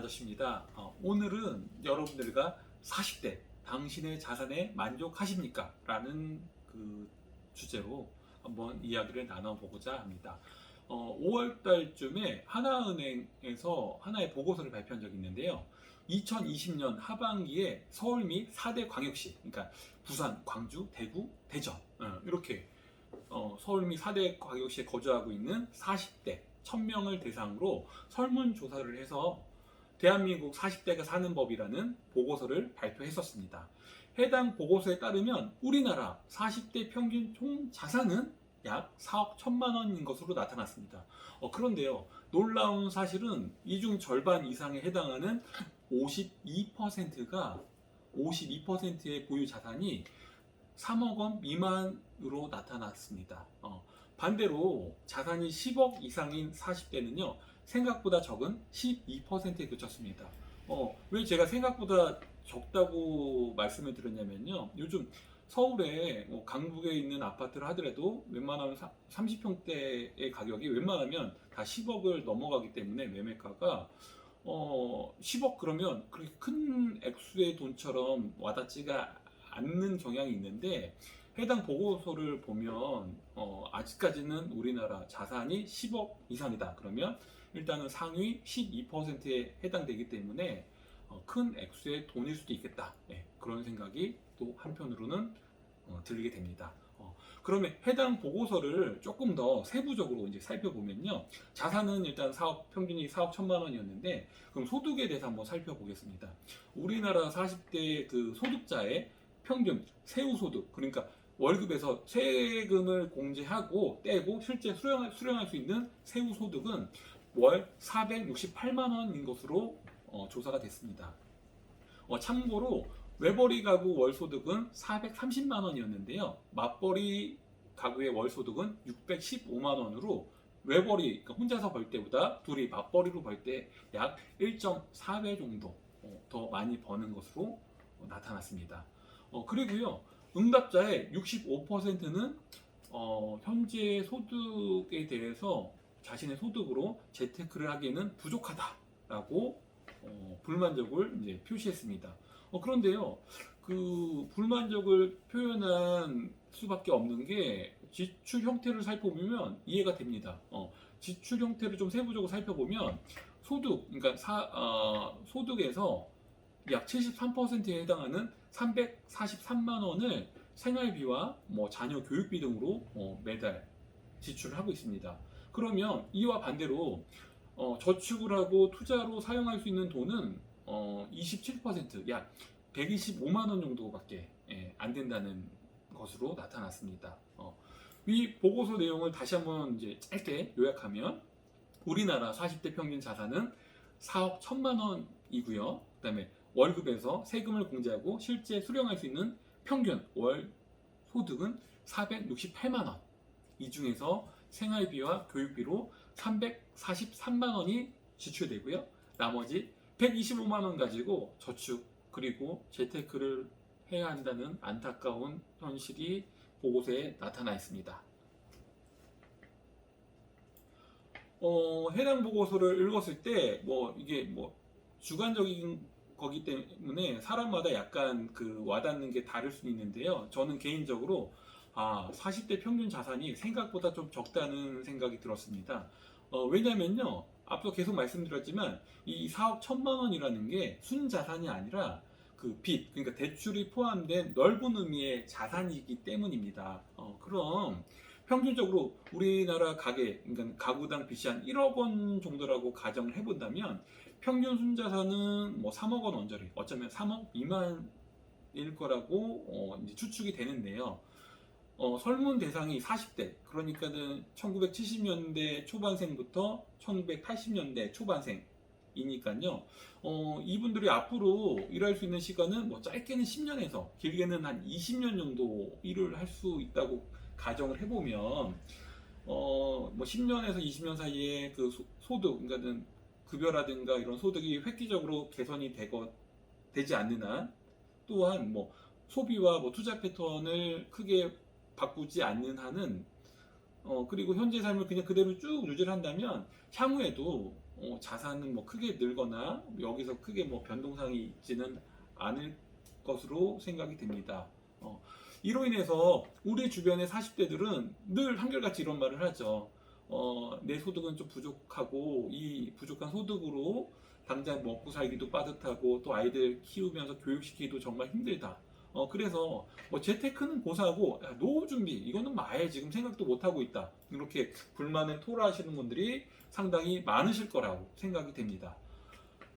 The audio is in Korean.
아저씨입니다. 오늘은 여러분들과 40대 당신의 자산에 만족하십니까? 라는 그 주제로 한번 이야기를 나눠보고자 합니다. 5월 달쯤에 하나은행에서 하나의 보고서를 발표한 적이 있는데요. 2020년 하반기에 서울 및 4대 광역시, 그러니까 부산, 광주, 대구, 대전 이렇게 서울 및 4대 광역시에 거주하고 있는 40대 1000명을 대상으로 설문조사를 해서 대한민국 40대가 사는 법이라는 보고서를 발표했었습니다. 해당 보고서에 따르면 우리나라 40대 평균 총 자산은 약 4억 1천만 원인 것으로 나타났습니다. 그런데요, 놀라운 사실은 이 중 절반 이상에 해당하는 52%의 보유 자산이 3억 원 미만으로 나타났습니다. 반대로 자산이 10억 이상인 40대는요, 생각보다 적은 12%에 그쳤습니다. 왜 제가 생각보다 적다고 말씀을 드렸냐면요, 요즘 서울에 강북에 있는 아파트를 하더라도 웬만하면 30평대의 가격이 웬만하면 다 10억을 넘어가기 때문에 매매가가 10억 그러면 그렇게 큰 액수의 돈처럼 와닿지가 않는 경향이 있는데, 해당 보고서를 보면 아직까지는 우리나라 자산이 10억 이상이다 그러면 일단은 상위 12%에 해당되기 때문에 큰 액수의 돈일 수도 있겠다, 그런 생각이 또 한편으로는 들게 됩니다. 그러면 해당 보고서를 조금 더 세부적으로 이제 살펴보면요, 자산은 일단 평균이 4억 1천만 원이었는데, 그럼 소득에 대해서 한번 살펴보겠습니다. 우리나라 40대 그 소득자의 평균 세후소득, 그러니까 월급에서 세금을 공제하고 떼고 실제 수령할 수 있는 세후소득은 월 468만 원인 것으로 조사가 됐습니다. 참고로 외벌이 가구 월소득은 430만 원이었는데요. 맞벌이 가구의 월소득은 615만 원으로 외벌이, 그러니까 혼자서 벌 때보다 둘이 맞벌이로 벌 때 약 1.4배 정도 더 많이 버는 것으로 나타났습니다. 그리고요, 응답자의 65%는 현재 소득에 대해서 자신의 소득으로 재테크를 하기에는 부족하다라고 불만족을 이제 표시했습니다. 그런데요, 그 불만족을 표현한 수밖에 없는 게 지출 형태를 살펴보면 이해가 됩니다. 지출 형태를 좀 세부적으로 살펴보면 그러니까 소득에서 약 73%에 해당하는 343만 원을 생활비와 자녀 교육비 등으로 매달 지출을 하고 있습니다. 그러면 이와 반대로 저축을 하고 투자로 사용할 수 있는 돈은 27%, 약 125만 원 정도밖에 안 된다는 것으로 나타났습니다. 이 보고서 내용을 다시 한번 이제 짧게 요약하면, 우리나라 40대 평균 자산은 4억 1천만 원이고요. 그다음에 월급에서 세금을 공제하고 실제 수령할 수 있는 평균 월 소득은 468만 원. 이 중에서 생활비와 교육비로 343만 원이 지출되고요. 나머지 125만 원 가지고 저축 그리고 재테크를 해야 한다는 안타까운 현실이 보고서에 나타나 있습니다. 해당 보고서를 읽었을 때 이게 주관적인 거기 때문에 사람마다 약간 그 와닿는 게 다를 수 있는데요. 저는 개인적으로 40대 평균 자산이 생각보다 좀 적다는 생각이 들었습니다. 왜냐면요, 앞서 계속 말씀드렸지만 이 4억 1천만 원이라는 게 순자산이 아니라 그 빚, 그러니까 대출이 포함된 넓은 의미의 자산이기 때문입니다. 그럼 평균적으로 우리나라 그러니까 가구당 빚이 한 1억 원 정도라고 가정을 해본다면 평균 순자산은 3억 원 언저리, 어쩌면 3억 미만일 거라고 이제 추측이 되는데요. 설문 대상이 40대, 그러니까는 1970년대 초반생부터 1980년대 초반생이니까요. 이분들이 앞으로 일할 수 있는 시간은 짧게는 10년에서 길게는 한 20년 정도 일을 할 수 있다고 가정을 해보면 10년에서 20년 사이에 그 소득, 그러니까는 급여라든가 이런 소득이 획기적으로 개선이 되지 않는 한, 또한 소비와 투자 패턴을 크게 바꾸지 않는 한은 그리고 현재 삶을 그냥 그대로 쭉 유지를 한다면 향후에도 자산은 뭐 크게 늘거나 여기서 크게 뭐 변동사항이 있지는 않을 것으로 생각이 됩니다. 이로 인해서 우리 주변의 40대들은 늘 한결같이 이런 말을 하죠. 내 소득은 좀 부족하고 이 부족한 소득으로 당장 먹고 살기도 빠듯하고 또 아이들 키우면서 교육시키기도 정말 힘들다. 그래서 뭐 재테크는 고사하고 노후 준비 이거는 뭐 아예 지금 생각도 못 하고 있다. 이렇게 불만을 토로하시는 분들이 상당히 많으실 거라고 생각이 됩니다.